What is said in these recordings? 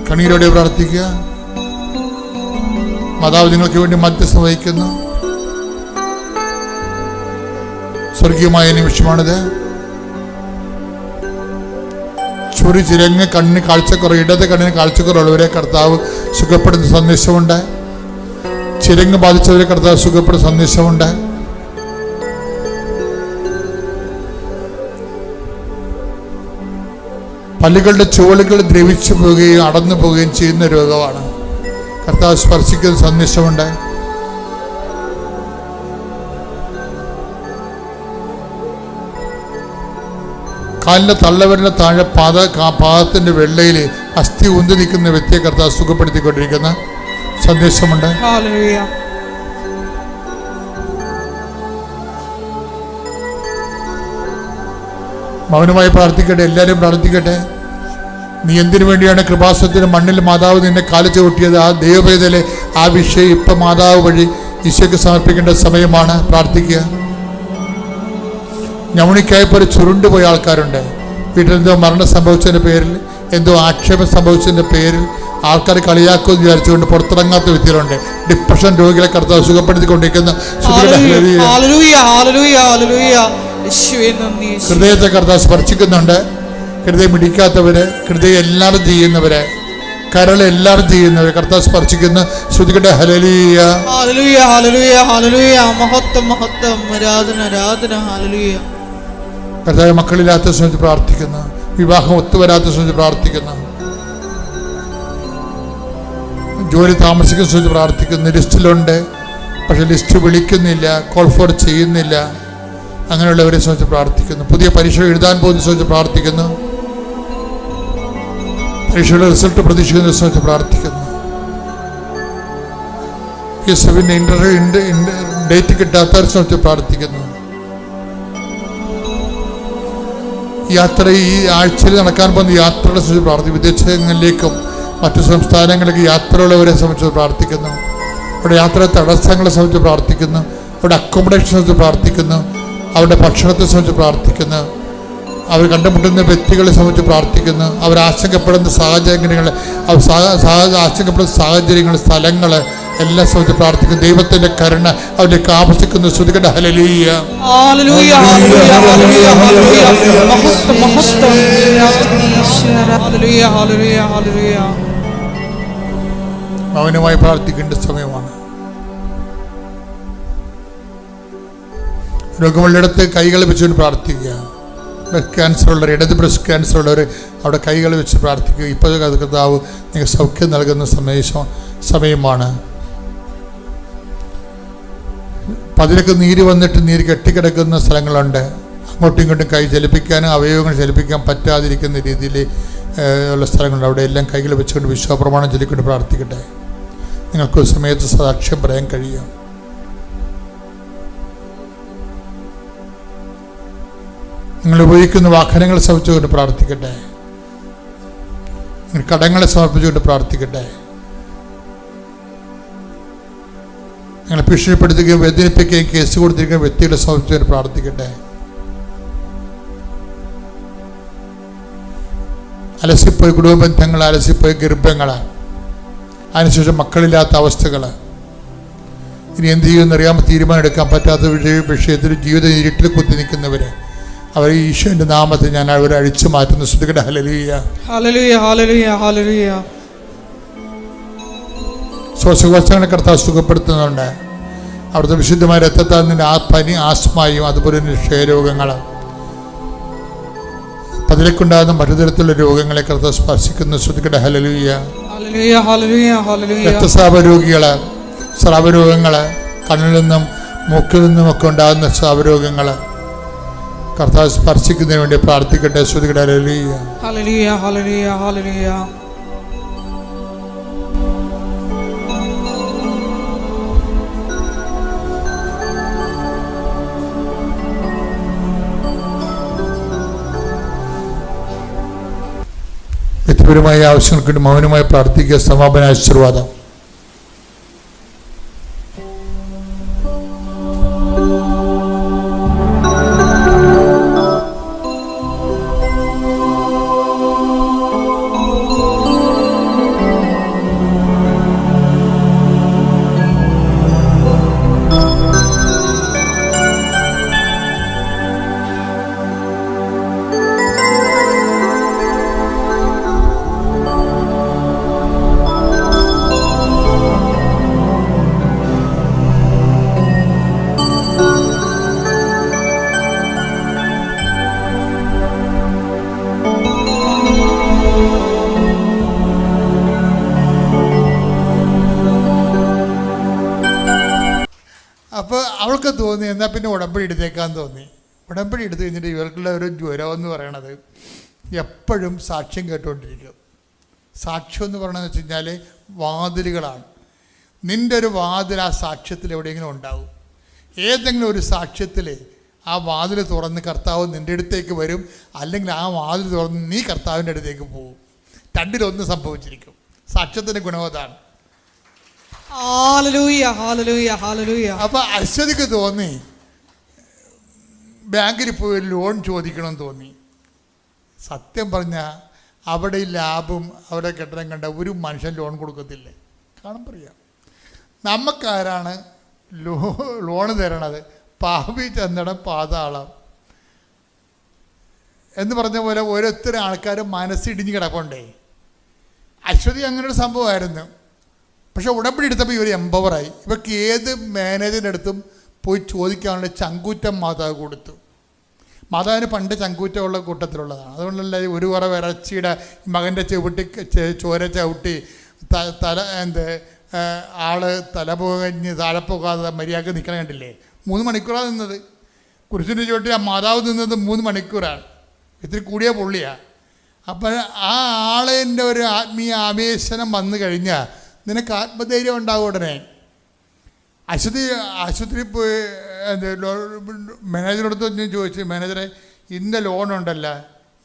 കണ്ണീരോടെ പ്രാർത്ഥിക്കുക. മാതാവ് നിങ്ങൾക്ക് വേണ്ടി മധ്യസ്ഥം വഹിക്കുന്നു. സ്വർഗീയമായ നിമിഷമാണിത്. ചൊറി ചിരങ്ങ് കണ്ണിന് കാഴ്ചക്കുറവ്, ഇടത് കണ്ണിന് കാഴ്ചക്കുറവുള്ളവരെ കർത്താവ് സുഖപ്പെടുന്ന സന്ദേശമുണ്ട്. ചിരങ്ങ് ബാധിച്ചവരെ കർത്താവ് സുഖപ്പെടുന്ന സന്ദേശമുണ്ട്. പല്ലുകളുടെ ചുവടുകൾ ദ്രവിച്ചു പോവുകയും അടന്നു പോവുകയും ചെയ്യുന്ന രോഗമാണ്. കർത്താവ് സ്പർശിക്കുന്ന സന്ദേശമുണ്ട്. കാലിൻ്റെ തള്ളവരിൻ്റെ താഴെ പാദത്തിൻ്റെ വെള്ളയിൽ അസ്ഥി ഉന്തി നിൽക്കുന്ന വ്യക്തിയെ കർത്താവ് സുഖപ്പെടുത്തിക്കൊണ്ടിരിക്കുന്ന സന്ദേശമുണ്ട്. മൗനമായി പ്രാർത്ഥിക്കട്ടെ. എല്ലാവരും പ്രാർത്ഥിക്കട്ടെ. നീ എന്തിനു വേണ്ടിയാണ് കൃപാസനത്തിന് മണ്ണിൽ മാതാവ് നിന്നെ കാലിച്ചു കൂട്ടിയത്? ആ ദൈവവേദലെ ആ വിഷയം ഇപ്പം മാതാവ് വഴി ഈശോയ്ക്ക് സമർപ്പിക്കേണ്ട സമയമാണ്. പ്രാർത്ഥിക്കുക. ഞവണിക്കായപ്പോൾ ചുരുണ്ടുപോയ ആൾക്കാരുണ്ട്. വീട്ടിലെന്തോ മരണം സംഭവിച്ചതിൻ്റെ പേരിൽ, എന്തോ ആക്ഷേപം സംഭവിച്ചതിൻ്റെ പേരിൽ ആൾക്കാർ കളിയാക്കുമെന്ന് വിചാരിച്ചുകൊണ്ട് പുറത്തിറങ്ങാത്ത വ്യക്തികളുണ്ട്. ഡിപ്രഷൻ രോഗികളെ കർത്താവ് സുഖപ്പെടുത്തിക്കൊണ്ടിരിക്കുന്ന ഹൃദയത്തെ കർത്താവ് സ്പർശിക്കുന്നുണ്ട്. ഹൃദയം ഇടിക്കാത്തവര്, ഹൃദയം എല്ലാവരും ചെയ്യുന്നവരെ, കരളെല്ലാവരും ചെയ്യുന്നവരെ കർത്താവ് സ്പർശിക്കുന്ന ശ്രുതികട്ടെ. ഹല്ലേലൂയ, ഹല്ലേലൂയ, ഹല്ലേലൂയ, ഹല്ലേലൂയ. മഹത്വം, മഹത്വം, ആരാധന, ആരാധന. ഹല്ലേലൂയ. കർത്താവ് മക്കളില്ലാത്ത ശ്രമിച്ച് പ്രാർത്ഥിക്കുന്നു. വിവാഹം ഒത്തുവരാത്ത ശ്രമിച്ച് പ്രാർത്ഥിക്കുന്നു. ജോലി താമസിക്കുന്ന ശ്രമിച്ച് പ്രാർത്ഥിക്കുന്നു. ലിസ്റ്റിലുണ്ട്, പക്ഷെ ലിസ്റ്റ് വിളിക്കുന്നില്ല, കോൾ ഫോർ ചെയ്യുന്നില്ല. അങ്ങനെയുള്ളവരെ ശ്രമിച്ച് പ്രാർത്ഥിക്കുന്നു. പുതിയ പരീക്ഷ എഴുതാൻ പോകുന്ന ശ്രമിച്ച് പ്രാർത്ഥിക്കുന്നു. പരീക്ഷയുടെ റിസൾട്ട് പ്രതീക്ഷിക്കുന്ന ശ്രമിച്ച് പ്രാർത്ഥിക്കുന്നു. യേശുവിൻ്റെ ഡേറ്റ് കിട്ടാത്തവരെ ശ്രമിച്ച് പ്രാർത്ഥിക്കുന്നു. യാത്ര ഈ ആഴ്ചയിൽ നടക്കാൻ പോകുന്ന യാത്രകളെ സംബന്ധിച്ച് പ്രാർത്ഥിക്കും. വിദേശങ്ങളിലേക്കും മറ്റു സംസ്ഥാനങ്ങളിലേക്ക് യാത്രയുള്ളവരെ സംബന്ധിച്ച് പ്രാർത്ഥിക്കുന്നു. അവിടെ യാത്ര തടസ്സങ്ങളെ സംബന്ധിച്ച് പ്രാർത്ഥിക്കുന്നു. അവിടെ അക്കോമഡേഷനെ സംബന്ധിച്ച് പ്രാർത്ഥിക്കുന്നു. അവരുടെ ഭക്ഷണത്തെ സംബന്ധിച്ച് പ്രാർത്ഥിക്കുന്നു. അവർ കണ്ടുമുട്ടുന്ന വ്യക്തികളെ സംബന്ധിച്ച് പ്രാർത്ഥിക്കുന്നു. അവർ ആശങ്കപ്പെടുന്ന സാഹചര്യങ്ങൾ, ആശങ്കപ്പെടുന്ന സാഹചര്യങ്ങൾ, സ്ഥലങ്ങൾ എല്ലാം സംബന്ധിച്ച് പ്രാർത്ഥിക്കുന്നു. ദൈവത്തിന്റെ കരുണ അവരിലേക്ക് ആവശ്യിക്കുന്നു. ശ്രുതികട്ടെ. ഹല്ലേലൂയ, ഹല്ലേലൂയ, ഹല്ലേലൂയ, ഹല്ലേലൂയ. മഹത്വം, മഹത്വം, ഹല്ലേലൂയ, ഹല്ലേലൂയ, ഹല്ലേലൂയ. മൗനമായി പ്രാർത്ഥിക്കേണ്ട സമയമാണ്. രോഗമുള്ളിടത്ത് കൈകൾ വെച്ചുകൊണ്ട് പ്രാർത്ഥിക്കുക. ബ്രസ്റ്റ് ക്യാൻസർ ഉള്ളവർ, ഇടത് ബ്രസ്റ്റ് ക്യാൻസർ ഉള്ളവർ അവിടെ കൈകൾ വെച്ച് പ്രാർത്ഥിക്കുക. ഇപ്പോൾ കർത്താവ് നിങ്ങൾക്ക് സൗഖ്യം നൽകുന്ന സമയമാണ്. പതിലൊക്കെ നീര് വന്നിട്ട് നീര് കെട്ടിക്കിടക്കുന്ന സ്ഥലങ്ങളുണ്ട്. അങ്ങോട്ടും ഇങ്ങോട്ടും കൈ ചലിപ്പിക്കാനും അവയവങ്ങൾ ചലിപ്പിക്കാൻ പറ്റാതിരിക്കുന്ന രീതിയിൽ ഉള്ള സ്ഥലങ്ങളുണ്ട്. അവിടെ എല്ലാം കൈകൾ വെച്ചുകൊണ്ട് വിശ്വാസപ്രമാണം ചൊല്ലിക്കൊണ്ട് പ്രാർത്ഥിക്കട്ടെ. നിങ്ങൾക്ക് ഒരു സമയത്ത് സാക്ഷ്യം പറയാൻ കഴിയും. നിങ്ങൾ ഉപയോഗിക്കുന്ന വാഹനങ്ങളെ സമർപ്പിച്ചുകൊണ്ട് പ്രാർത്ഥിക്കട്ടെ. കടങ്ങളെ സമർപ്പിച്ചുകൊണ്ട് പ്രാർത്ഥിക്കട്ടെ. നിങ്ങൾ ഭീഷണിപ്പെടുത്തുകയും വേദനിപ്പിക്കുകയും കേസ് കൊടുത്തിരിക്കുന്ന വ്യക്തികളെ സമർപ്പിച്ചുകൊണ്ട് പ്രാർത്ഥിക്കട്ടെ. അലസിപ്പോയി കുടുംബ ബന്ധങ്ങൾ, അലസിപ്പോയി ഗർഭങ്ങൾ, അതിനുശേഷം മക്കളില്ലാത്ത അവസ്ഥകൾ, ഇനി എന്ത് ചെയ്യുമെന്ന് അറിയാமல் തീരുമാനം എടുക്കാൻ പറ്റാത്ത വിഷയത്തിൽ ജീവിതം ഇരുട്ടിൽ കുത്തി നിൽക്കുന്നവർ, അവർ ഈശോന്റെ നാമത്തിൽ ഞാൻ അവരെ അഴിച്ചു മാറ്റുന്നു. ശ്രുതികട്ടെ. ഹല്ലേലൂയ, ഹല്ലേലൂയ, ഹല്ലേലൂയ, ഹല്ലേലൂയ. ശ്വാസകോശങ്ങളെ കർത്താവ് സുഖപ്പെടുത്തുന്നുണ്ട്. അവിടുത്തെ വിശുദ്ധമായ രക്തത്താൽ നിന്റെ പനി, ആസ്മയും അതുപോലെ തന്നെ ക്ഷയരോഗങ്ങൾ, പതിലേക്കുണ്ടാകുന്ന മറ്റു തരത്തിലുള്ള രോഗങ്ങളെ കർത്താവ് സ്പർശിക്കുന്നു. ശ്രുതികട്ടെ. ഹല്ലേലൂയ, ഹല്ലേലൂയ, ഹല്ലേലൂയ, ഹല്ലേലൂയ. രക്തസ്രാവ രോഗികൾ, സ്രാവരോഗങ്ങൾ, കണ്ണിൽ നിന്നും മൂക്കിൽ നിന്നും ഒക്കെ ഉണ്ടാകുന്ന സ്രാവരോഗങ്ങൾ കർത്താവ് സ്പർശിക്കുന്നതിന് വേണ്ടി പ്രാർത്ഥിക്കട്ടെ. ശ്രുതികട്ടെ. ഹല്ലേലൂയ, ഹല്ലേലൂയ, ഹല്ലേലൂയ, ഹല്ലേലൂയ. വ്യക്തിപരമായ ആവശ്യങ്ങൾക്ക് വേണ്ടി മൗനമായി പ്രാർത്ഥിക്കുക. സമാപന ആശീർവാദം. അവൾക്ക് തോന്നി എന്നാൽ പിന്നെ ഉടമ്പടി എടുത്തേക്കാൻ തോന്നി. ഉടമ്പടി എടുത്തു കഴിഞ്ഞിട്ട് ഇവർക്കുള്ള ഒരു ജ്വരം എന്ന് പറയണത് എപ്പോഴും സാക്ഷ്യം കേട്ടുകൊണ്ടിരിക്കും. സാക്ഷ്യം എന്ന് പറയണമെന്ന് വെച്ച് കഴിഞ്ഞാൽ വാതിലുകളാണ്. നിൻ്റെ ഒരു വാതിൽ ആ സാക്ഷ്യത്തിൽ എവിടെയെങ്കിലും ഉണ്ടാവും. ഏതെങ്കിലും ഒരു സാക്ഷ്യത്തിൽ ആ വാതിൽ തുറന്ന് കർത്താവ് നിൻ്റെ അടുത്തേക്ക് വരും, അല്ലെങ്കിൽ ആ വാതിൽ തുറന്ന് നീ കർത്താവിൻ്റെ അടുത്തേക്ക് പോകും. രണ്ടിലൊന്ന് സംഭവിച്ചിരിക്കും. സാക്ഷ്യത്തിൻ്റെ ഗുണം അതാണ്. അപ്പോൾ അശ്വതിക്ക് തോന്നി ബാങ്കിൽ പോയി ലോൺ ചോദിക്കണമെന്ന് തോന്നി. സത്യം പറഞ്ഞാൽ അവിടെ ഈ ലാഭം അവിടെ കെട്ടിടം കണ്ട ഒരു മനുഷ്യൻ ലോൺ കൊടുക്കത്തില്ല. കാണുമ്പോൾ പറയാം നമുക്കാരാണ് ലോണ് തരണത്? പാപി ചന്ദനം പാതാളം എന്ന് പറഞ്ഞ പോലെ ഓരോരുത്തരും ആൾക്കാർ മനസ്സിടിഞ്ഞ് കിടപ്പുണ്ടേ. അശ്വതി അങ്ങനെ ഒരു സംഭവമായിരുന്നു. പക്ഷെ ഉടമ്പടി എടുത്തപ്പോൾ ഇവർ എംപവറായി. ഇവർക്ക് ഏത് മാനേജറിൻ്റെ അടുത്തും പോയി ചോദിക്കാനുള്ള ചങ്കൂറ്റം മാതാവ് കൊടുത്തു. മാതാവിന് പണ്ട് ചങ്കൂറ്റമുള്ള കൂട്ടത്തിലുള്ളതാണ്. അതുകൊണ്ടല്ല ഒരു കുറേ ഇറച്ചിയുടെ മകൻ്റെ ചോര ചവിട്ടി ആള് തല പുകഞ്ഞ് താഴെ പോകാതെ മര്യാദക്ക് നിൽക്കണം കണ്ടില്ലേ? 3 മണിക്കൂറാണ് നിന്നത്. കുരിശിൻ്റെ ചുവട്ടിൽ ആ മാതാവ് നിന്നത് 3 മണിക്കൂറാണ്. ഇത്തിരി കൂടിയ പുള്ളിയാണ്. അപ്പോൾ ആ ആളിൻ്റെ ഒരു ആത്മീയ ആവേശനം വന്നു കഴിഞ്ഞാൽ നിനക്ക് ആത്മധൈര്യം ഉണ്ടാവും ഉടനെ. ആശുപത്രിയിൽ പോയി മാനേജറോടത്ത് ഞാൻ ചോദിച്ചു, മാനേജറെ ഇന്ന ലോണുണ്ടല്ല,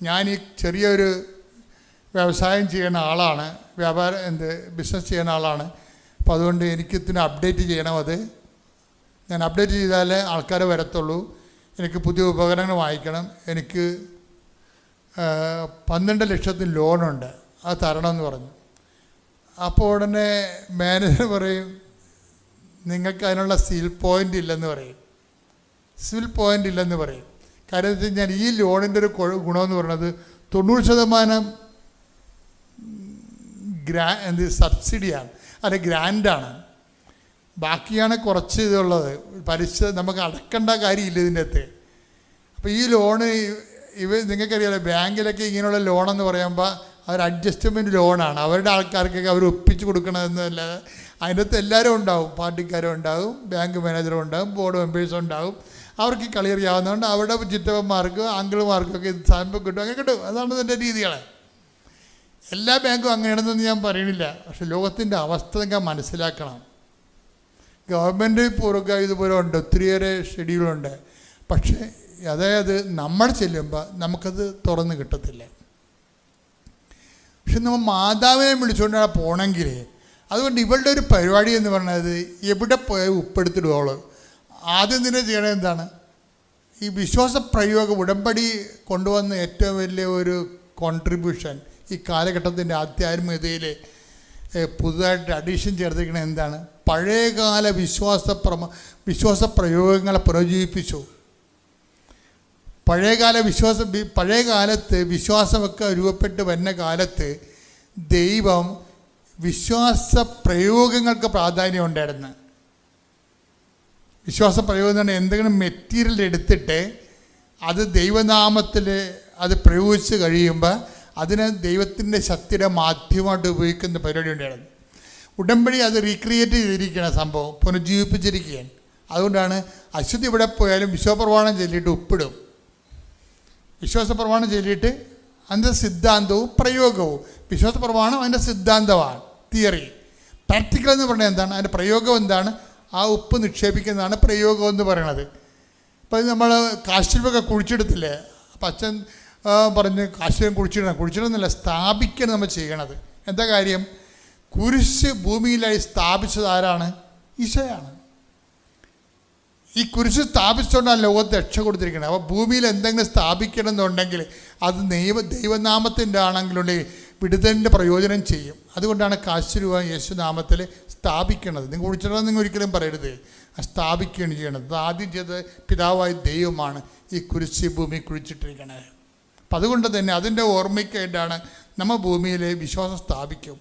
ഞാൻ ഈ ചെറിയൊരു വ്യവസായം ചെയ്യുന്ന ആളാണ്, ബിസിനസ് ചെയ്യുന്ന ആളാണ്, അപ്പോൾ അതുകൊണ്ട് എനിക്ക് ഇതിന് അപ്ഡേറ്റ് ചെയ്യണം. അത് ഞാൻ അപ്ഡേറ്റ് ചെയ്താലേ ആൾക്കാർ വരത്തുള്ളൂ. എനിക്ക് പുതിയ ഉപകരണങ്ങൾ വാങ്ങിക്കണം. എനിക്ക് 12 ലക്ഷത്തിന് ലോണുണ്ട്, അത് തരണമെന്ന് പറഞ്ഞു. അപ്പോൾ ഉടനെ മാനേജർ പറയും നിങ്ങൾക്ക് അതിനുള്ള സിവിൽ പോയിൻ്റ് ഇല്ലെന്ന് പറയും. സിവിൽ പോയിൻ്റ് ഇല്ലെന്ന് പറയും. കാര്യം വെച്ച് കഴിഞ്ഞാൽ ഈ ലോണിൻ്റെ ഒരു ഗുണമെന്ന് പറയുന്നത് 90% സബ്സിഡിയാണ്, അത് ഗ്രാൻഡാണ്. ബാക്കിയാണ് കുറച്ച് ഇതുള്ളത്. പലിശ നമുക്ക് അടക്കേണ്ട കാര്യമില്ല ഇതിൻ്റെ അകത്ത്. അപ്പോൾ ഈ ലോണ് നിങ്ങൾക്കറിയാമല്ലോ, ബാങ്കിലൊക്കെ ഇങ്ങനെയുള്ള ലോണെന്ന് പറയുമ്പോൾ അവർ അഡ്ജസ്റ്റ്മെൻറ്റ് ലോണാണ്. അവരുടെ ആൾക്കാർക്കൊക്കെ അവർ ഒപ്പിച്ച് കൊടുക്കണമെന്നല്ലാതെ അതിൻ്റെ അകത്ത് എല്ലാവരും ഉണ്ടാവും. പാർട്ടിക്കാരും ഉണ്ടാവും, ബാങ്ക് മാനേജറും ഉണ്ടാവും, ബോർഡ് മെമ്പേഴ്സും ഉണ്ടാവും. അവർക്ക് കളി അറിയാവുന്നതുകൊണ്ട് അവരുടെ ചിറ്റപ്പന്മാർക്ക് അങ്കിൾമാർക്കൊക്കെ ഇത് സാധനം കിട്ടും, അങ്ങനെ കിട്ടും. അതാണ് ഇതിൻ്റെ രീതികൾ. എല്ലാ ബാങ്കും അങ്ങനെയാണെന്നൊന്നും ഞാൻ പറയണില്ല. പക്ഷെ ലോകത്തിൻ്റെ അവസ്ഥ നിങ്ങൾ മനസ്സിലാക്കണം. ഗവൺമെൻറ് പൂർവ്വ ഇതുപോലെ ഉണ്ട്, ഒത്തിരിയേറെ ഷെഡ്യൂളുണ്ട്. പക്ഷേ അതായത് നമ്മൾ ചെല്ലുമ്പോൾ നമുക്കത് തുറന്ന് കിട്ടത്തില്ല. പക്ഷെ നമ്മൾ മാതാവിനെ വിളിച്ചുകൊണ്ടാണ് പോകണമെങ്കിൽ, അതുകൊണ്ട് ഇവളുടെ ഒരു പരിപാടി എന്ന് പറഞ്ഞത് എവിടെ പോയാൽ ഉപ്പെടുത്തിടുവോള്. ആദ്യം തന്നെ ചെയ്യണത് എന്താണ്? ഈ വിശ്വാസ പ്രയോഗം ഉടമ്പടി കൊണ്ടുവന്ന ഏറ്റവും വലിയ ഒരു കോൺട്രിബ്യൂഷൻ ഈ കാലഘട്ടത്തിൻ്റെ ആധ്യാത്മികതയിൽ പുതുതായിട്ട് അഡീഷൻ ചേർത്തിരിക്കുന്നത് എന്താണ്? പഴയകാല വിശ്വാസ പ്രയോഗങ്ങളെ പുനരുജ്ജീവിപ്പിച്ചു. പഴയ കാലത്ത് വിശ്വാസമൊക്കെ രൂപപ്പെട്ട് വരുന്ന കാലത്ത് ദൈവം വിശ്വാസ പ്രയോഗങ്ങൾക്ക് പ്രാധാന്യം ഉണ്ടായിരുന്നു. വിശ്വാസ പ്രയോഗം എന്ന് പറഞ്ഞാൽ എന്തെങ്കിലും മെറ്റീരിയൽ എടുത്തിട്ട് അത് ദൈവനാമത്തിൽ അത് പ്രയോഗിച്ച് കഴിയുമ്പോൾ അതിന് ദൈവത്തിൻ്റെ ശക്തിയുടെ മാധ്യമമായിട്ട് ഉപയോഗിക്കുന്ന പരിപാടി ഉണ്ടായിരുന്നു. ഉടമ്പടി അത് റീക്രിയേറ്റ് ചെയ്തിരിക്കുകയാണ്, സംഭവം പുനരുജ്ജീവിപ്പിച്ചിരിക്കുകയാണ്. അതുകൊണ്ടാണ് അശ്വതി ഇവിടെ പോയാലും വിശ്വപ്രമാണം ചൊല്ലിയിട്ട് ഉപ്പിടും. വിശ്വാസപ്രമാണം ചൊല്ലിയിട്ട് അതിൻ്റെ സിദ്ധാന്തവും പ്രയോഗവും, വിശ്വാസപ്രമാണം അതിൻ്റെ സിദ്ധാന്തമാണ്, തിയറി. പ്രാക്ടിക്കൽ എന്ന് പറഞ്ഞാൽ എന്താണ്? അതിൻ്റെ പ്രയോഗം എന്താണ്? ആ ഉപ്പ് നിക്ഷേപിക്കുന്നതാണ് പ്രയോഗം എന്ന് പറയണത്. ഇപ്പം നമ്മൾ കാശ്യപൊക്കെ കുഴിച്ചെടുത്തില്ലേ? അപ്പം അച്ഛൻ പറഞ്ഞ് കാശ്യപം കുഴിച്ചിടുന്നില്ല, സ്ഥാപിക്കണം നമ്മൾ ചെയ്യണത്. എന്താ കാര്യം? കുരിശ് ഭൂമിയിലായി സ്ഥാപിച്ചത് ആരാണ്? ഈശോയാണ്. ഈ കുരിശ് സ്ഥാപിച്ചുകൊണ്ടാണ് ലോകത്ത് രക്ഷ കൊടുത്തിരിക്കുന്നത്. അപ്പോൾ ഭൂമിയിൽ എന്തെങ്കിലും സ്ഥാപിക്കണം എന്നുണ്ടെങ്കിൽ അത് ദൈവനാമത്തിൻ്റെ ആണെങ്കിലുണ്ടെങ്കിൽ വിടുതലിൻ്റെ പ്രയോജനം ചെയ്യും. അതുകൊണ്ടാണ് കാശ്യരൂപ യേശുനാമത്തിൽ സ്ഥാപിക്കണത്. നിങ്ങൾ കുഴിച്ചിടണം നിങ്ങൾ ഒരിക്കലും പറയരുത്, സ്ഥാപിക്കുകയാണ് ചെയ്യണത്. അത് ആദ്യം ചെയ്ത് പിതാവായ ദൈവമാണ് ഈ കുരിശ് ഭൂമി കുഴിച്ചിട്ടിരിക്കണത്. അപ്പം അതുകൊണ്ട് തന്നെ അതിൻ്റെ ഓർമ്മയ്ക്കായിട്ടാണ് നമ്മൾ ഭൂമിയിൽ വിശ്വാസം സ്ഥാപിക്കും.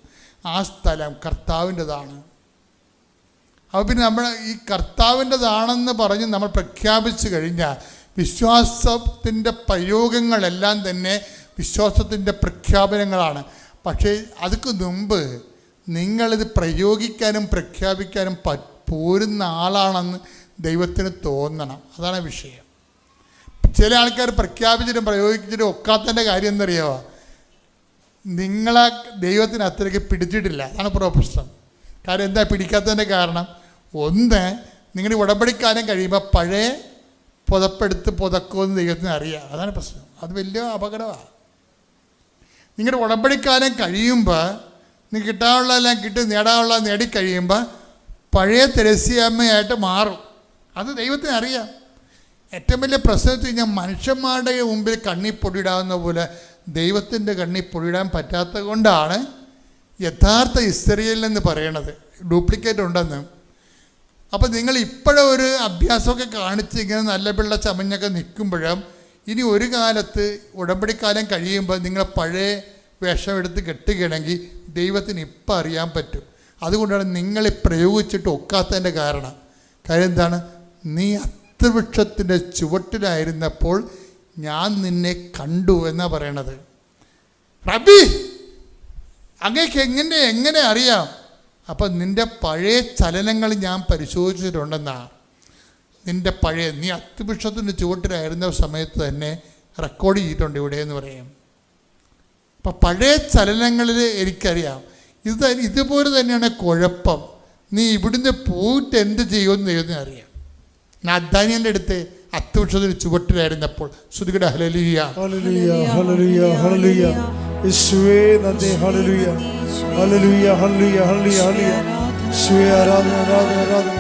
ആ സ്ഥലം കർത്താവിൻ്റെതാണ്. അപ്പോൾ പിന്നെ നമ്മൾ ഈ കർത്താവിൻ്റെതാണെന്ന് പറഞ്ഞ് നമ്മൾ പ്രഖ്യാപിച്ചു കഴിഞ്ഞാൽ വിശ്വാസത്തിൻ്റെ പ്രയോഗങ്ങളെല്ലാം തന്നെ വിശ്വാസത്തിൻ്റെ പ്രഖ്യാപനങ്ങളാണ്. പക്ഷേ അതിക്ക് മുമ്പ് നിങ്ങളിത് പ്രയോഗിക്കാനും പ്രഖ്യാപിക്കാനും പോരുന്ന ആളാണെന്ന് ദൈവത്തിന് തോന്നണം. അതാണ് വിഷയം. ചില ആൾക്കാർ പ്രഖ്യാപിച്ചിട്ടും പ്രയോഗിച്ചിട്ടും ഒക്കാത്തതിൻ്റെ കാര്യം എന്തറിയാമോ? നിങ്ങളെ ദൈവത്തിന് അത്രയ്ക്ക് പിടിച്ചിട്ടില്ല. അതാണ് പ്രശ്നം. കാര്യം എന്താ പിടിക്കാത്തതിൻ്റെ കാരണം? ഒന്ന്, നിങ്ങളുടെ ഉടമ്പടിക്കാലം കഴിയുമ്പോൾ പഴയ പുതപ്പെടുത്ത് പുതക്കുമെന്ന് ദൈവത്തിന് അറിയാം. അതാണ് പ്രശ്നം. അത് വലിയ അപകടമാണ്. നിങ്ങളുടെ ഉടമ്പടിക്കാലം കഴിയുമ്പോൾ നിങ്ങൾക്ക് കിട്ടാനുള്ളതെല്ലാം കിട്ടി, നേടാനുള്ളത് നേടിക്കഴിയുമ്പോൾ പഴയ തെരേസ്യാമ്മയായിട്ട് മാറും. അത് ദൈവത്തിന് അറിയാം. ഏറ്റവും വലിയ പ്രശ്നം വെച്ച് കഴിഞ്ഞാൽ മനുഷ്യന്മാരുടെ മുമ്പിൽ കണ്ണി പൊടിയിടാവുന്ന പോലെ ദൈവത്തിൻ്റെ കണ്ണി പൊടിയിടാൻ പറ്റാത്തത് കൊണ്ടാണ് യഥാർത്ഥ ഇസ്രായേൽ എന്ന് പറയണത്. ഡ്യൂപ്ലിക്കേറ്റ് ഉണ്ടെന്ന്. അപ്പോൾ നിങ്ങൾ ഇപ്പോഴൊരു അഭ്യാസമൊക്കെ കാണിച്ച് ഇങ്ങനെ നല്ല പിള്ള ചമഞ്ഞൊക്കെ നിൽക്കുമ്പോഴും ഇനി ഒരു കാലത്ത് ഉടമ്പടിക്കാലം കഴിയുമ്പോൾ നിങ്ങൾ പഴയ വേഷമെടുത്ത് കെട്ടുകയാണെങ്കിൽ ദൈവത്തിന് ഇപ്പം അറിയാൻ പറ്റും. അതുകൊണ്ടാണ് നിങ്ങളെ പ്രയോഗിച്ചിട്ട് ഒക്കാത്തതിൻ്റെ കാരണം. കാര്യം എന്താണ്? നീ അത്തിവൃക്ഷത്തിൻ്റെ ചുവട്ടിലായിരുന്നപ്പോൾ ഞാൻ നിന്നെ കണ്ടു എന്നാണ് പറയണത്. റബ്ബി, അങ്ങേക്ക് എങ്ങനെ അറിയാം? അപ്പം നിൻ്റെ പഴയ ചലനങ്ങൾ ഞാൻ പരിശോധിച്ചിട്ടുണ്ടെന്നാണ്. നിൻ്റെ നീ അത്തിവൃക്ഷത്തിൻ്റെ ചുവട്ടിലായിരുന്ന സമയത്ത് തന്നെ റെക്കോർഡ് ചെയ്തിട്ടുണ്ട് ഇവിടെ എന്ന് പറയും. അപ്പം പഴയ ചലനങ്ങളിൽ എനിക്കറിയാം. ഇതുപോലെ തന്നെയാണ് കുഴപ്പം. നീ ഇവിടുന്ന് പോയിട്ട് എന്ത് ചെയ്യുമെന്ന് ദൈവത്തിന് അറിയാം. നാഥാനിയൻ്റെ അടുത്ത് അത്തിവൃക്ഷത്തിന് ചുവട്ടിലായിരുന്നപ്പോൾ ശ്രുതികട ഹല്ലേലൂയ ഹല്ലേലൂയ ഹല്ലേലൂയ ഹല്ലേലൂയ യേശുവേ നന്ദി ഹല്ലേലൂയ ഹല്ലേലൂയ ഹല്ലേലൂയ ഹല്ലേലൂയ യേശുവേ ആരാധന ആരാധന ആരാധന.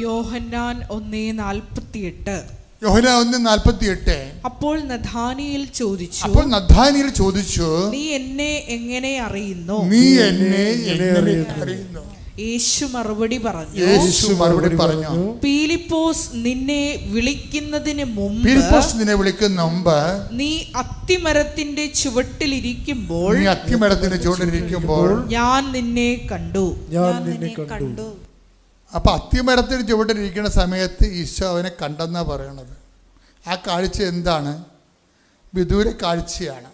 യോഹന്നാൻ 1:48. യോഹന്നാൻ 1:48. അപ്പോൾ നഥാനിയേൽ ചോദിച്ചു, നീ എന്നെ എങ്ങനെ അറിയുന്നു? യേശു മറുപടി പറഞ്ഞു, പീലിപ്പോസ് നിന്നെ വിളിക്കുന്നതിന് മുമ്പ് നീ അത്തിമരത്തിന്റെ ചുവട്ടിലിരിക്കുമ്പോൾ ഞാൻ നിന്നെ കണ്ടു. അപ്പം അത്തിമരത്തിന് ചുവട്ടിലിരിക്കുന്ന സമയത്ത് ഈശോ അവനെ കണ്ടെന്നാ പറയണത്. ആ കാഴ്ച എന്താണ്? വിദൂര കാഴ്ചയാണ്.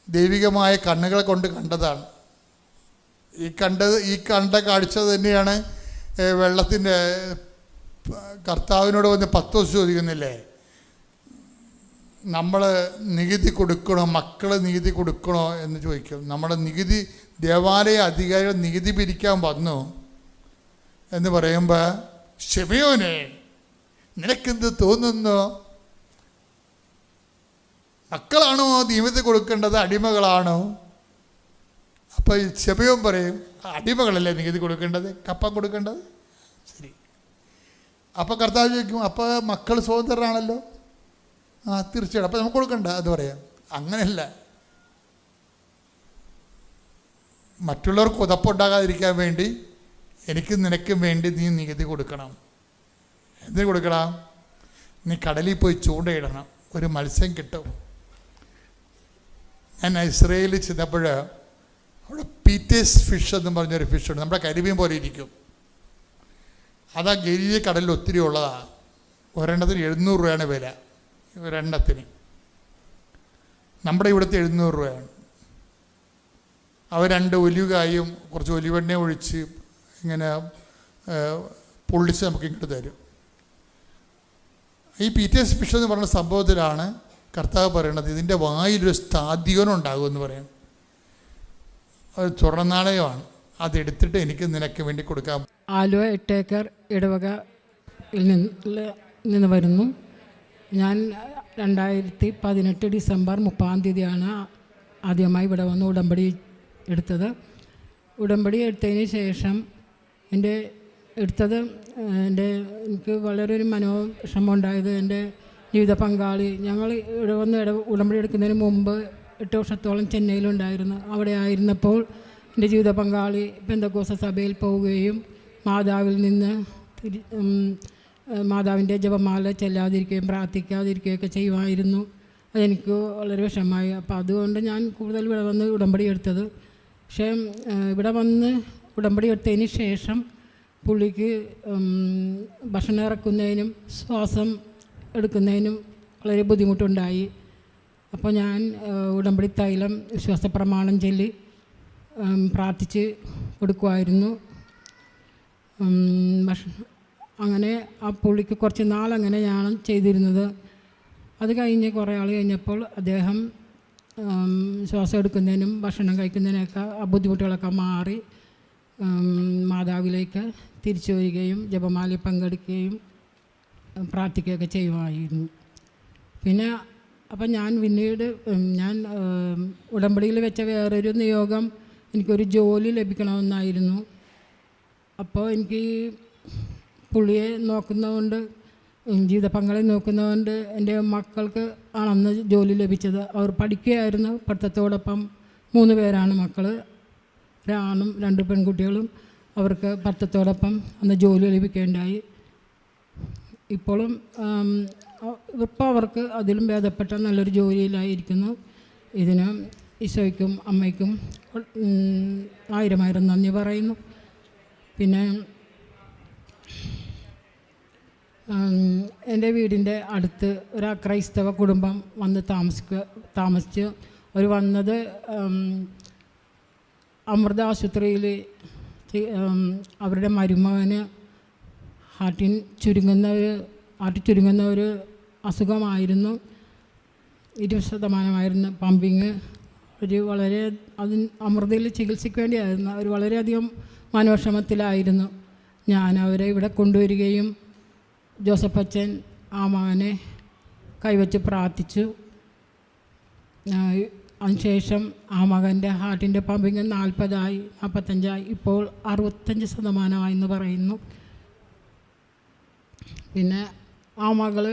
ദൈവികമായ കണ്ണുകളെ കൊണ്ട് കണ്ടതാണ്. ഈ കണ്ട കാഴ്ച തന്നെയാണ് വെള്ളത്തിൻ്റെ കർത്താവിനോട് വന്ന് 10 ദിവസം ചോദിക്കുന്നില്ലേ, നമ്മൾ നികുതി കൊടുക്കണോ, മക്കൾ നികുതി കൊടുക്കണോ എന്ന് ചോദിക്കും. നമ്മുടെ ദേവാലയ അധികാരികൾ നികുതി പിരിക്കാൻ വന്നു എന്ന് പറയുമ്പോൾ, ശിമയോനെ നിനക്കെന്ത് തോന്നുന്നു? മക്കളാണോ നികുതി കൊടുക്കേണ്ടത്, അടിമകളാണോ? അപ്പോൾ ശിമയോൻ പറയും, അടിമകളല്ലേ നികുതി കൊടുക്കേണ്ടത്, കപ്പം കൊടുക്കേണ്ടത്. ശരി. അപ്പോൾ കർത്താവ് ചോദിക്കും, അപ്പോൾ മക്കൾ സ്വതന്ത്രരാണല്ലോ. തീർച്ചയായിട്ടും, അപ്പോൾ നമുക്ക് കൊടുക്കണ്ട എന്ന് പറയാം. അങ്ങനെയല്ല. മറ്റുള്ളവർക്ക് ഉതപ്പുണ്ടാകാതിരിക്കാൻ വേണ്ടി എനിക്കും നിനക്കും വേണ്ടി നീ നികുതി കൊടുക്കണം. എന്തിനു കൊടുക്കണം? നീ കടലിൽ പോയി ചൂണ്ടയിടണം, ഒരു മത്സ്യം കിട്ടും. ഞാൻ ഇസ്രയേലിൽ ചെന്നപ്പോൾ അവിടെ പീറ്റേഴ്സ് ഫിഷ് എന്ന് പറഞ്ഞൊരു ഫിഷുണ്ട്. നമ്മുടെ കരിമീൻ പോലെ ഇരിക്കും. അതാ ഗലീല കടലിൽ ഒത്തിരി ഉള്ളതാണ്. ഒരെണ്ണത്തിന് 700 രൂപയാണ് വില. ഒരെണ്ണത്തിന് നമ്മുടെ ഇവിടുത്തെ 700 രൂപയാണ്. അവർ 2 ഒലിവുകായും കുറച്ച് ഒലിവെണ്ണ ഒഴിച്ച് ഇങ്ങനെ പൊള്ളിച്ച് നമുക്ക് ഇങ്ങോട്ട് തരും. ഈ പീറ്റേഴ്സ് ഫിഷ് എന്ന് പറയുന്ന സംഭവത്തിലാണ് കർത്താവ് പറയണത്, ഇതിൻ്റെ വായിലൊരു സ്ഥാദ്യോനം ഉണ്ടാകുമെന്ന് പറയും. അത് സ്വർണ്ണനാണയമാണ്. അതെടുത്തിട്ട് എനിക്ക് നിനക്ക് വേണ്ടി കൊടുക്കാം. ആലുവ 8 ഏക്കർ ഇടവകയിൽ നിന്ന് വരുന്നു. ഞാൻ 2018 ഡിസംബർ 30-ാം തീയതിയാണ് ആദ്യമായി ഇവിടെ വന്ന് ഉടമ്പടി എടുത്തത്. ഉടമ്പടി എടുത്തതിന് ശേഷം എനിക്ക് വളരെ ഒരു മനോവിഷമം ഉണ്ടായത്, എൻ്റെ ജീവിത പങ്കാളി, ഞങ്ങൾ ഇവിടെ വന്ന് ഉടമ്പടി എടുക്കുന്നതിന് മുമ്പ് 8 വർഷത്തോളം ചെന്നൈയിലുണ്ടായിരുന്നു. അവിടെ ആയിരുന്നപ്പോൾ എൻ്റെ ജീവിത പങ്കാളി പെന്തക്കോസ്ത് സഭയിൽ പോവുകയും മാതാവിൽ നിന്ന് മാതാവിൻ്റെ ജപമാല ചെല്ലാതിരിക്കുകയും പ്രാർത്ഥിക്കാതിരിക്കുകയൊക്കെ ചെയ്യുമായിരുന്നു. അതെനിക്ക് വളരെ വിഷമമായി. അപ്പോൾ അതുകൊണ്ട് ഞാൻ കൂടുതൽ ഇവിടെ വന്ന് ഉടമ്പടി എടുത്തത്. പക്ഷേ ഇവിടെ വന്ന് ഉടമ്പടി എടുത്തതിന് ശേഷം പുള്ളിക്ക് ഭക്ഷണം ഇറക്കുന്നതിനും ശ്വാസം എടുക്കുന്നതിനും വളരെ ബുദ്ധിമുട്ടുണ്ടായി. അപ്പോൾ ഞാൻ ഉടമ്പടി തൈലം വിശ്വാസ പ്രമാണം ചൊല്ലി പ്രാർത്ഥിച്ച് കൊടുക്കുമായിരുന്നു. അങ്ങനെ ആ പുള്ളിക്ക് കുറച്ച് നാളങ്ങനെയാണ് ചെയ്തിരുന്നത്. അത് കഴിഞ്ഞ് കുറേ ആൾ കഴിഞ്ഞപ്പോൾ അദ്ദേഹം ശ്വാസം എടുക്കുന്നതിനും ഭക്ഷണം കഴിക്കുന്നതിനൊക്കെ ആ ബുദ്ധിമുട്ടുകളൊക്കെ മാറി മാതാവിലേക്ക് തിരിച്ചു വരികയും ജപമാല പങ്കെടുക്കുകയും പ്രാർത്ഥിക്കുകയൊക്കെ ചെയ്യുമായിരുന്നു. പിന്നെ അപ്പം ഞാൻ പിന്നീട് ഉടമ്പടിയിൽ വെച്ച വേറൊരു നിയോഗം എനിക്കൊരു ജോലി ലഭിക്കണമെന്നായിരുന്നു. അപ്പോൾ എനിക്ക് പുള്ളിയെ നോക്കുന്നതുകൊണ്ട്, ജീവിത പങ്കാളി നോക്കുന്നതുകൊണ്ട് എൻ്റെ മക്കൾക്ക് ആണെന്ന് ജോലി ലഭിച്ചത്. അവർ പഠിക്കുകയായിരുന്നു. പഠിത്തത്തോടൊപ്പം 3 പേരാണ് മക്കൾ, ഒരാണും 2 പെൺകുട്ടികളും. അവർക്ക് പഠിത്തത്തോടൊപ്പം അന്ന് ജോലി ലഭിക്കുകയുണ്ടായി. ഇപ്പോൾ അവർക്ക് അതിലും ഭേദപ്പെട്ട നല്ലൊരു ജോലിയിലായിരിക്കുന്നു. ഇതിന് ഈശോയ്ക്കും അമ്മയ്ക്കും 1000 നന്ദി പറയുന്നു. പിന്നെ എൻ്റെ വീടിൻ്റെ അടുത്ത് ഒരു ക്രൈസ്തവ കുടുംബം വന്ന് താമസിച്ച് അവർ വന്നത് അമൃത ആശുപത്രിയിൽ അവരുടെ മരുമകന് ഹാർട്ടിൽ ചുരുങ്ങുന്ന ഒരു അസുഖമായിരുന്നു. 20% പമ്പിങ്. വളരെ അമൃതയിൽ ചികിത്സയ്ക്ക് വേണ്ടിയായിരുന്നു. അവർ വളരെയധികം മനോവിഷമത്തിലായിരുന്നു. ഞാൻ അവരെ ഇവിടെ കൊണ്ടുവരികയും ജോസഫ് അച്ഛൻ ആ മകനെ കൈവച്ച് പ്രാർത്ഥിച്ചു. അതിനുശേഷം ആ മകൻ്റെ ഹാർട്ടിൻ്റെ പമ്പിങ് 40 45 ഇപ്പോൾ 65% എന്ന് പറയുന്നു. പിന്നെ ആ മകൾ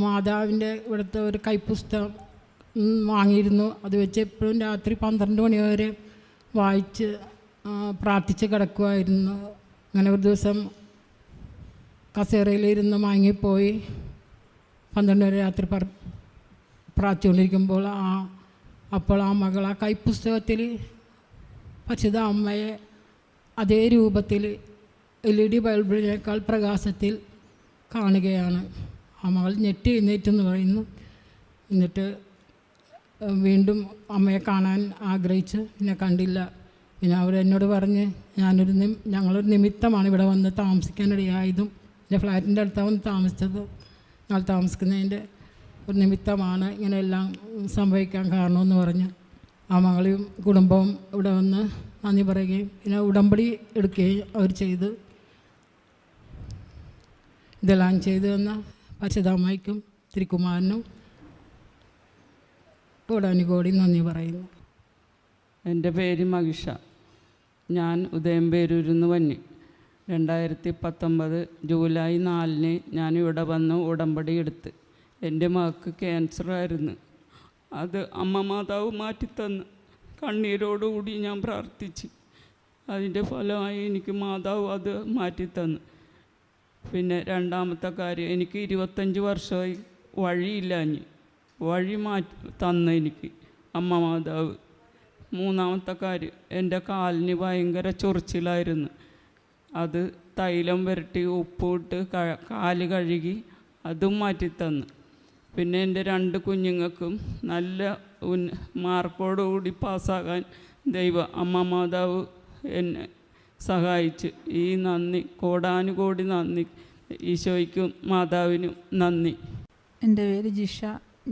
മാതാവിൻ്റെ ഇവിടുത്തെ ഒരു കൈപ്പുസ്തകം വാങ്ങിയിരുന്നു. അത് വെച്ച് എപ്പോഴും രാത്രി 12 മണി വരെ വായിച്ച് പ്രാർത്ഥിച്ച് കിടക്കുമായിരുന്നു. അങ്ങനെ ഒരു ദിവസം കസേരയിലിരുന്ന് മയങ്ങിപ്പോയി 12 വരെ രാത്രി പ്രാർത്ഥിച്ചുകൊണ്ടിരിക്കുമ്പോൾ അപ്പോൾ ആ മകൾ ആ കൈപ്പുസ്തകത്തിൽ പരിശുദ്ധ അമ്മയെ അതേ രൂപത്തിൽ LED ബൾബിനേക്കാൾ പ്രകാശത്തിൽ കാണുകയാണ്. ആ മകൾ ഞെട്ടി എഴുന്നേറ്റെന്ന് പറയുന്നു. എന്നിട്ട് വീണ്ടും അമ്മയെ കാണാൻ ആഗ്രഹിച്ച് പിന്നെ കണ്ടില്ല. പിന്നെ അവരെന്നോട് പറഞ്ഞ് ഞങ്ങളൊരു നിമിത്തമാണ് ഇവിടെ വന്ന് താമസിക്കാനിടയായതും എൻ്റെ ഫ്ലാറ്റിൻ്റെ അടുത്താണ് വന്ന് താമസിച്ചത്. ഞങ്ങൾ താമസിക്കുന്നതിൻ്റെ ഒരു നിമിത്തമാണ് ഇങ്ങനെയെല്ലാം സംഭവിക്കാൻ കാരണമെന്ന് പറഞ്ഞ് ആ മകളും കുടുംബവും ഇവിടെ വന്ന് നന്ദി പറയുകയും പിന്നെ ഉടമ്പടി എടുക്കുകയും അവർ ചെയ്ത് ഇതെല്ലാം ചെയ്തു തന്ന പരിശുദ്ധമ്മയ്ക്കും തിരുക്കുമാരനും കോടാനുകോടി നന്ദി പറയുന്നു. എൻ്റെ പേര് മഹിഷ. ഞാൻ ഉദയംപേരൂരിൽ നിന്ന് വന്നി. 2019 ജൂലൈ 4 ഞാനിവിടെ വന്ന് ഉടമ്പടി എടുത്ത്. എൻ്റെ മകൾക്ക് ക്യാൻസറായിരുന്നു. അത് അമ്മ മാതാവ് മാറ്റിത്തന്ന് കണ്ണീരോടുകൂടി ഞാൻ പ്രാർത്ഥിച്ച് അതിൻ്റെ ഫലമായി എനിക്ക് മാതാവ് അത് മാറ്റിത്തന്നു. പിന്നെ രണ്ടാമത്തെ കാര്യം, എനിക്ക് 25 വർഷമായി വഴിയില്ലാഞ്ഞ് വഴി തന്നു എനിക്ക് അമ്മ മാതാവ്. മൂന്നാമത്തെ കാര്യം, എൻ്റെ കാലിന് ഭയങ്കര ചൊറിച്ചിലായിരുന്നു. അത് തൈലം പുരട്ടി ഉപ്പിട്ട് കാല് കഴുകി അതും മാറ്റിത്തന്നു. പിന്നെ എൻ്റെ 2 കുഞ്ഞുങ്ങൾക്കും നല്ല മാർക്കോടുകൂടി പാസ്സാകാൻ അമ്മ മാതാവ് എന്നെ സഹായിച്ചു. ഈ നന്ദി, കോടാനുകോടി നന്ദി ഈശോയ്ക്കും മാതാവിനും നന്ദി. എൻ്റെ പേര് ജിഷ.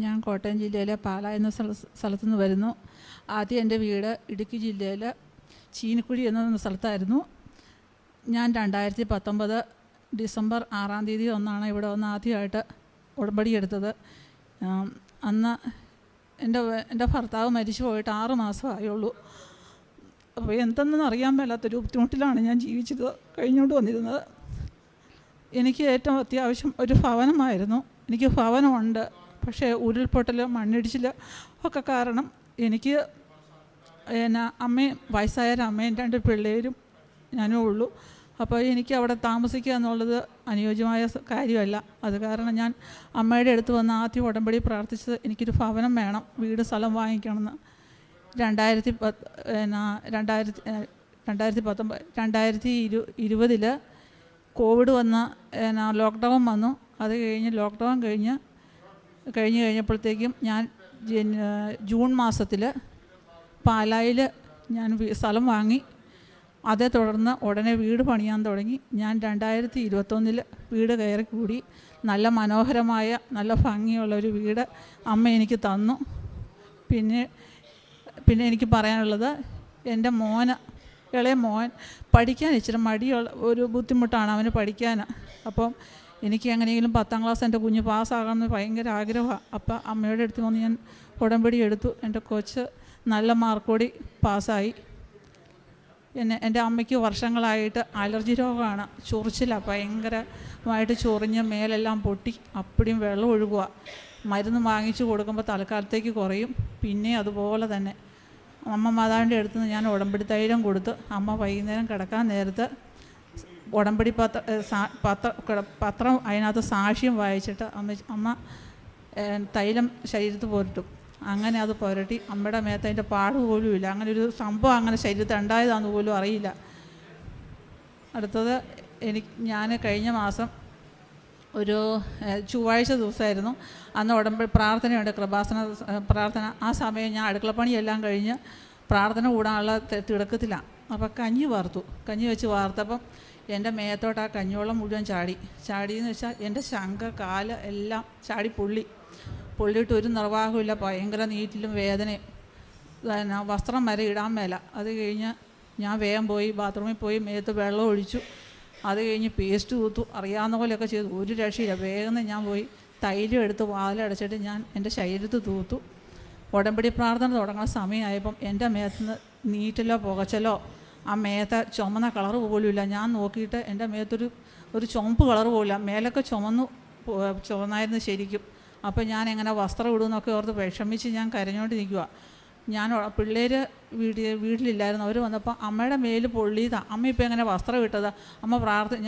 ഞാൻ കോട്ടയം ജില്ലയിലെ പാല എന്ന സ്ഥലത്തുനിന്ന് വരുന്നു. ആദ്യം എൻ്റെ വീട് ഇടുക്കി ജില്ലയിൽ ചീനിക്കുഴി എന്ന സ്ഥലത്തായിരുന്നു. ഞാൻ 2019 ഡിസംബർ 6 ഒന്നാണ് ഇവിടെ വന്ന് ആദ്യമായിട്ട് ഉടമ്പടി എടുത്തത്. അന്ന് എൻ്റെ ഭർത്താവ് മരിച്ചു പോയിട്ട് 6 മാസമായുള്ളൂ. അപ്പോൾ എന്തെന്ന് അറിയാൻ മേലാത്തൊരു ബുദ്ധിമുട്ടിലാണ് ഞാൻ കഴിഞ്ഞുകൊണ്ട് വന്നിരുന്നത്. എനിക്ക് ഏറ്റവും അത്യാവശ്യം ഒരു ഭവനമായിരുന്നു. എനിക്ക് ഭവനമുണ്ട്, പക്ഷേ ഉരുൾപൊട്ടൽ, മണ്ണിടിച്ചിൽ ഒക്കെ കാരണം എനിക്ക് അമ്മയും വയസ്സായ അമ്മയും 2 പിള്ളേരും ഞാനും ഉള്ളൂ. അപ്പോൾ എനിക്ക് അവിടെ താമസിക്കുക എന്നുള്ളത് അനുയോജ്യമായ കാര്യമല്ല. അത് കാരണം ഞാൻ അമ്മയുടെ അടുത്ത് വന്ന് ആദ്യം ഉടമ്പടി പ്രാർത്ഥിച്ചത് എനിക്കൊരു ഭവനം വേണം, വീട് സ്ഥലം വാങ്ങിക്കണമെന്ന്. 2020 കോവിഡ് വന്ന ലോക്ക്ഡൗൺ വന്നു. അത് കഴിഞ്ഞ് ലോക്ക്ഡൗൺ കഴിഞ്ഞപ്പോഴത്തേക്കും ഞാൻ ജൂൺ മാസത്തിൽ പാലായിൽ ഞാൻ സ്ഥലം വാങ്ങി. അതേ തുടർന്ന് ഉടനെ വീട് പണിയാൻ തുടങ്ങി. ഞാൻ 2021 വീട് കയറി കൂടി. നല്ല മനോഹരമായ നല്ല ഭംഗിയുള്ളൊരു വീട് അമ്മ എനിക്ക് തന്നു. പിന്നെ എനിക്ക് പറയാനുള്ളത്, എൻ്റെ ഇളയ മോൻ പഠിക്കാൻ ഇച്ചിരി മടിയുള്ള ഒരു ബുദ്ധിമുട്ടാണ് അവന് പഠിക്കാൻ. അപ്പം എനിക്ക് എങ്ങനെയെങ്കിലും 10ാം ക്ലാസ് എൻ്റെ കുഞ്ഞ് പാസ്സാകണമെന്ന് ഭയങ്കര ആഗ്രഹമാണ്. അപ്പം അമ്മയുടെ അടുത്ത് വന്ന് ഞാൻ ഉടമ്പടി എടുത്തു. എൻ്റെ കൊച്ച് നല്ല മാർക്കോടി പാസ്സായി. എൻ്റെ അമ്മയ്ക്ക് വർഷങ്ങളായിട്ട് അലർജി രോഗമാണ്, ചൊറിച്ചിലാണ്, ഭയങ്കരമായിട്ട് ചൊറിഞ്ഞ് മേലെല്ലാം പൊട്ടി അപ്പടിയും വെള്ളം ഒഴുകുക. മരുന്ന് വാങ്ങിച്ചു കൊടുക്കുമ്പോൾ തൽക്കാലത്തേക്ക് കുറയും, പിന്നെ അതുപോലെ തന്നെ. അമ്മ മാതാവിൻ്റെ അടുത്ത് നിന്ന് ഞാൻ ഉടമ്പടി തൈലം കൊടുത്ത് അമ്മ വൈകുന്നേരം കിടക്കാൻ നേരത്ത് ഉടമ്പടി പത്രം അതിനകത്ത് സാക്ഷ്യം വായിച്ചിട്ട് അമ്മ തൈലം ശരീരത്ത് പുരട്ടും. അങ്ങനെ അത് പുരട്ടി അമ്മയുടെ മേത്ത് അതിൻ്റെ പാട് പോലും ഇല്ല. അങ്ങനെ ഒരു സംഭവം അങ്ങനെ ശരീരത്തിൽ ഉണ്ടായതാണെന്ന് പോലും അറിയില്ല. അടുത്തത് ഞാൻ കഴിഞ്ഞ മാസം ഒരു ചൊവ്വാഴ്ച ദിവസമായിരുന്നു. അന്ന് ഉടമ്പടി പ്രാർത്ഥനയുണ്ട്, കൃപാസന പ്രാർത്ഥന. ആ സമയം ഞാൻ അടുക്കളപ്പണിയെല്ലാം കഴിഞ്ഞ് പ്രാർത്ഥന കൂടാനുള്ള തിടക്കത്തിലാണ്. അപ്പോൾ കഞ്ഞി വെച്ച് വാർത്തപ്പം എൻ്റെ മേത്തോട്ട് ആ കഞ്ഞിവെള്ളം മുഴുവൻ ചാടിയെന്ന് വെച്ചാൽ എൻ്റെ ശങ്ക കാല് എല്ലാം ചാടി പൊള്ളിയിട്ട് ഒരു നിർവാഹമില്ല, ഭയങ്കര നീറ്റിലും വേദനയും. വസ്ത്രം വരെ ഇടാൻ മേല. അത് കഴിഞ്ഞ് ഞാൻ വേഗം പോയി ബാത്റൂമിൽ പോയി മേത്ത് വെള്ളം ഒഴിച്ചു. അത് കഴിഞ്ഞ് പേസ്റ്റ് തൂത്തു, അറിയാവുന്ന പോലെയൊക്കെ ചെയ്തു. ഒരു രക്ഷയില്ല. വേഗം ഞാൻ പോയി തൈലം എടുത്ത് വാതിലടച്ചിട്ട് ഞാൻ എൻ്റെ ശരീരത്ത് തൂത്തു. ഉടമ്പടി പ്രാർത്ഥന തുടങ്ങുന്ന സമയമായപ്പം എൻ്റെ മേത്തുനിന്ന് നീറ്റിലോ പുകച്ചലോ ആ മേത്ത ചുമന്ന കളർ പോലും ഇല്ല. ഞാൻ നോക്കിയിട്ട് എൻ്റെ മേത്തൊരു ചുമപ്പ് കളർ പോലില്ല. മേലൊക്കെ ചുവന്നായിരുന്നു ശരിക്കും. അപ്പോൾ ഞാൻ എങ്ങനെ വസ്ത്രം ഇടുമെന്നൊക്കെ ഓർത്ത് വിഷമിച്ച് ഞാൻ കരഞ്ഞുകൊണ്ട് നിൽക്കുക. ഞാൻ പിള്ളേർ വീട്ടിലില്ലായിരുന്നു. അവർ വന്നപ്പോൾ അമ്മയുടെ മേല് പൊള്ളിയതാണ്. അമ്മ ഇപ്പോൾ എങ്ങനെ വസ്ത്രം ഇട്ടതാ? അമ്മ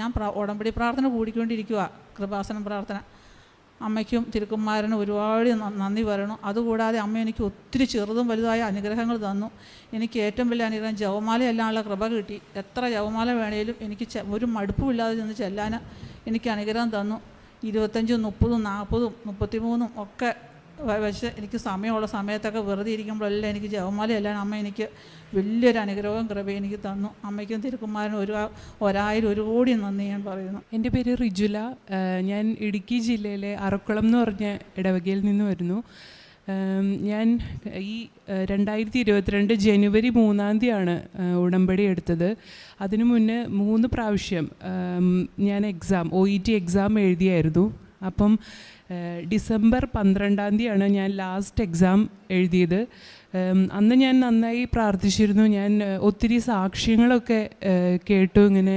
ഞാൻ ഉടമ്പടി പ്രാർത്ഥന കൂടിക്കൊണ്ടിരിക്കുക, കൃപാസനം പ്രാർത്ഥന. അമ്മയ്ക്കും തിരുക്കുമാരനും ഒരുപാട് നന്ദി പറയണം. അതുകൂടാതെ അമ്മ എനിക്ക് ഒത്തിരി ചെറുതും വലുതായ അനുഗ്രഹങ്ങൾ തന്നു. എനിക്ക് ഏറ്റവും വലിയ അനുഗ്രഹം ജപമാലയെല്ലാമുള്ള കൃപ കിട്ടി. എത്ര ജപമാല വേണേലും എനിക്ക് ഒരു മടുപ്പുമില്ലാതെ നിന്ന് ചെല്ലാൻ എനിക്ക് അനുഗ്രഹം തന്നു. 25, 30, 40, 33 ഒക്കെ വെച്ച് എനിക്ക് സമയമുള്ള സമയത്തൊക്കെ വെറുതെ ഇരിക്കുമ്പോഴെല്ലാം എനിക്ക് ജപമാലയെല്ലാം അമ്മ എനിക്ക് വലിയൊരു അനുഗ്രഹവും കൃപ എനിക്ക് തന്നു. അമ്മയ്ക്കും തിരുക്കുമാരനും 1000 കോടി നന്ദി ഞാൻ പറയുന്നു. എൻ്റെ പേര് റിജുല. ഞാൻ ഇടുക്കി ജില്ലയിലെ അറക്കുളം എന്ന് പറഞ്ഞ ഇടവകയിൽ നിന്ന് വരുന്നു. ഞാൻ ഈ 2022 ജനുവരി 3-ാം തീയതിയാണ് ഉടമ്പടി എടുത്തത്. അതിനു മുന്നേ 3 പ്രാവശ്യം ഞാൻ OET എക്സാം എഴുതിയായിരുന്നു. അപ്പം ഡിസംബർ 12-ാം തീയതിയാണ് ഞാൻ ലാസ്റ്റ് എക്സാം എഴുതിയത്. അന്ന് ഞാൻ നന്നായി പ്രാർത്ഥിച്ചിരുന്നു. ഞാൻ ഒത്തിരി സാക്ഷ്യങ്ങളൊക്കെ കേട്ടു. ഇങ്ങനെ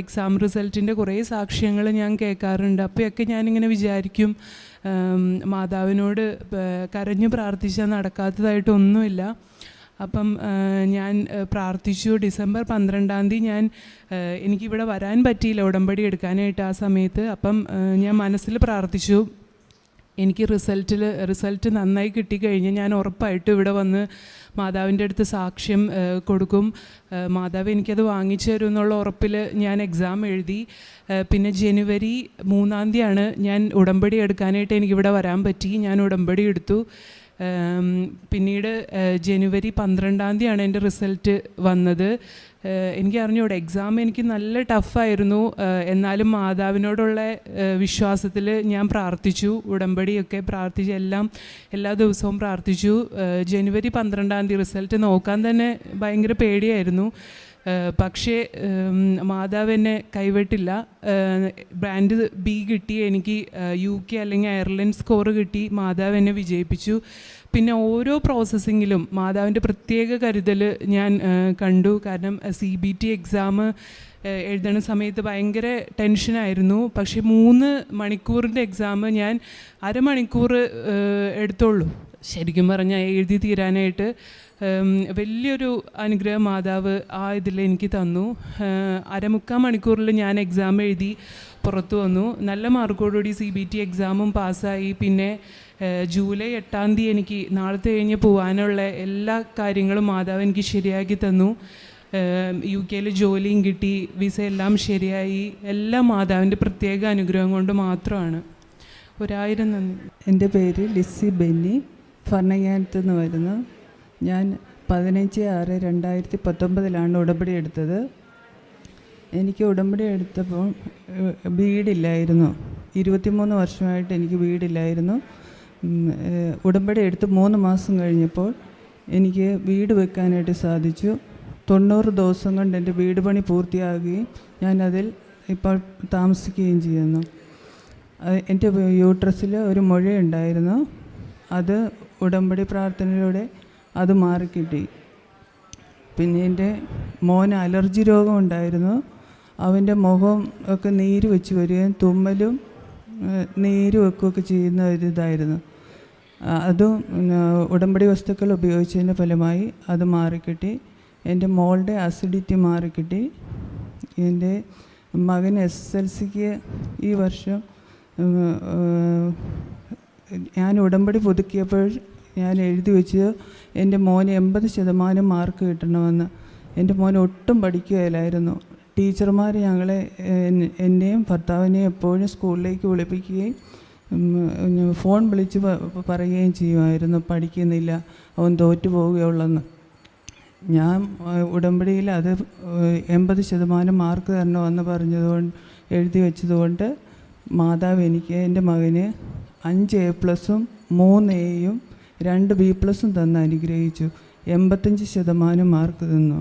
എക്സാം റിസൾട്ടിൻ്റെ കുറേ സാക്ഷ്യങ്ങൾ ഞാൻ കേൾക്കാറുണ്ട്. അപ്പോഴൊക്കെ ഞാനിങ്ങനെ വിചാരിക്കും, മാതാവിനോട് കരഞ്ഞു പ്രാർത്ഥിച്ചാൽ നടക്കാത്തതായിട്ടൊന്നുമില്ല. അപ്പം ഞാൻ പ്രാർത്ഥിച്ചു. ഡിസംബർ 12-ാം തീയതി എനിക്കിവിടെ വരാൻ പറ്റിയില്ല ഉടമ്പടി എടുക്കാനായിട്ട് ആ സമയത്ത്. അപ്പം ഞാൻ മനസ്സിൽ പ്രാർത്ഥിച്ചു, എനിക്ക് റിസൾട്ട് നന്നായി കിട്ടിക്കഴിഞ്ഞ് ഞാൻ ഉറപ്പായിട്ടും ഇവിടെ വന്ന് മാതാവിൻ്റെ അടുത്ത് സാക്ഷ്യം കൊടുക്കും. മാതാവ് എനിക്കത് വാങ്ങിച്ചു തരും എന്നുള്ള ഉറപ്പിൽ ഞാൻ എക്സാം എഴുതി. പിന്നെ ജനുവരി 3-ാം തീയതിയാണ് ഞാൻ ഉടമ്പടി എടുക്കാനായിട്ട് എനിക്കിവിടെ വരാൻ പറ്റി. ഞാൻ ഉടമ്പടി എടുത്തു. പിന്നീട് ജനുവരി 12-ാം തീയതിയാണ് എൻ്റെ റിസൾട്ട് വന്നത്. എനിക്ക് അറിഞ്ഞൂടെ, എക്സാം എനിക്ക് നല്ല ടഫായിരുന്നു. എന്നാലും മാതാവിനോടുള്ള വിശ്വാസത്തിൽ ഞാൻ പ്രാർത്ഥിച്ചു. ഉടമ്പടിയൊക്കെ പ്രാർത്ഥിച്ച് എല്ലാ ദിവസവും പ്രാർത്ഥിച്ചു. ജനുവരി 12-ാം തീയതി റിസൾട്ട് നോക്കാൻ തന്നെ ഭയങ്കര പേടിയായിരുന്നു. പക്ഷേ മാതാവ് എന്നെ കൈവിട്ടില്ല. ബ്രാൻഡ് B കിട്ടി എനിക്ക്. UK അല്ലെങ്കിൽ അയർലൻഡ് സ്കോർ കിട്ടി. മാതാവ് എന്നെ വിജയിപ്പിച്ചു. പിന്നെ ഓരോ പ്രോസസ്സിങ്ങിലും മാതാവിൻ്റെ പ്രത്യേക കരുതൽ ഞാൻ കണ്ടു. കാരണം CBT എക്സാം എഴുതുന്ന സമയത്ത് ഭയങ്കര ടെൻഷനായിരുന്നു. പക്ഷേ 3 മണിക്കൂറിൻ്റെ എക്സാം ഞാൻ അരമണിക്കൂർ എടുത്തുള്ളൂ ശരിക്കും പറഞ്ഞാൽ എഴുതി തീരാനായിട്ട്. വലിയൊരു അനുഗ്രഹം മാതാവ് ആ ഇതിൽ എനിക്ക് തന്നു. 1/4 മണിക്കൂറിൽ ഞാൻ എക്സാം എഴുതി പുറത്തു വന്നു. നല്ല മാർക്കോടുകൂടി CBT എക്സാമും പാസ്സായി. പിന്നെ ജൂലൈ 8-ാം തീയതി എനിക്ക് നാളത്തെ കഴിഞ്ഞ് പോകാനുള്ള എല്ലാ കാര്യങ്ങളും മാതാവ് എനിക്ക് ശരിയാക്കി തന്നു. UK ജോലിയും കിട്ടി, വിസ എല്ലാം ശരിയായി. എല്ലാം മാതാവിൻ്റെ പ്രത്യേക അനുഗ്രഹം കൊണ്ട് മാത്രമാണ്. 1000 നന്ദി. എൻ്റെ പേര് ലിസി ബെന്നി, ഭരണങ്ങാനത്ത് നിന്ന് വരുന്നു. ഞാൻ 15/6/2019 ഉടമ്പടി എടുത്തത്. എനിക്ക് ഉടമ്പടി എടുത്തപ്പോൾ വീടില്ലായിരുന്നു. 23 വർഷമായിട്ട് എനിക്ക് വീടില്ലായിരുന്നു. ഉടമ്പടി എടുത്ത് 3 മാസം കഴിഞ്ഞപ്പോൾ എനിക്ക് വീട് വെക്കാനായിട്ട് സാധിച്ചു. 90 ദിവസം കൊണ്ട് എൻ്റെ വീട് പണി പൂർത്തിയാകുകയും ഞാനതിൽ ഇപ്പോൾ താമസിക്കുകയും ചെയ്യുന്നു. എൻ്റെ യൂട്രസിൽ ഒരു മുഴയുണ്ടായിരുന്നു. അത് ഉടമ്പടി പ്രാർത്ഥനയിലൂടെ അത് മാറിക്കിട്ടി. പിന്നെ എൻ്റെ മോന് അലർജി രോഗം ഉണ്ടായിരുന്നു. അവൻ്റെ മുഖം ഒക്കെ നീര് വെച്ച് വരികയും തുമ്മലും നീര് വെക്കുകയൊക്കെ ചെയ്യുന്ന ഒരിതായിരുന്നു. അതും ഉടമ്പടി വസ്തുക്കൾ ഉപയോഗിച്ചതിൻ്റെ ഫലമായി അത് മാറിക്കിട്ടി. എൻ്റെ മോളുടെ അസിഡിറ്റി മാറിക്കിട്ടി. എൻ്റെ മകൻ SSLCക്ക് ഈ വർഷം ഞാൻ ഉടമ്പടി പുതുക്കിയപ്പോൾ ഞാൻ എഴുതി വെച്ച് എൻ്റെ മോന് 80% മാർക്ക് കിട്ടണമെന്ന്. എൻ്റെ മോൻ ഒട്ടും പഠിക്കുകയില്ലായിരുന്നു. ടീച്ചർമാർ ഞങ്ങളെ എന്നെയും ഭർത്താവിനെയും എപ്പോഴും സ്കൂളിലേക്ക് വിളിപ്പിക്കുകയും ഫോൺ വിളിച്ച് പറയുകയും ചെയ്യുമായിരുന്നു, പഠിക്കുന്നില്ല, അവൻ തോറ്റു പോവുകയുള്ളെന്ന്. ഞാൻ ഉടമ്പടിയിൽ അത് 80% മാർക്ക് തരണമെന്ന് പറഞ്ഞതുകൊണ്ട് എഴുതി വെച്ചതുകൊണ്ട് മാതാവ് എനിക്ക് എൻ്റെ മകന് 5 A+, 3 Aയും 2 B+ തന്ന് അനുഗ്രഹിച്ചു. 85% മാർക്ക് തന്നു.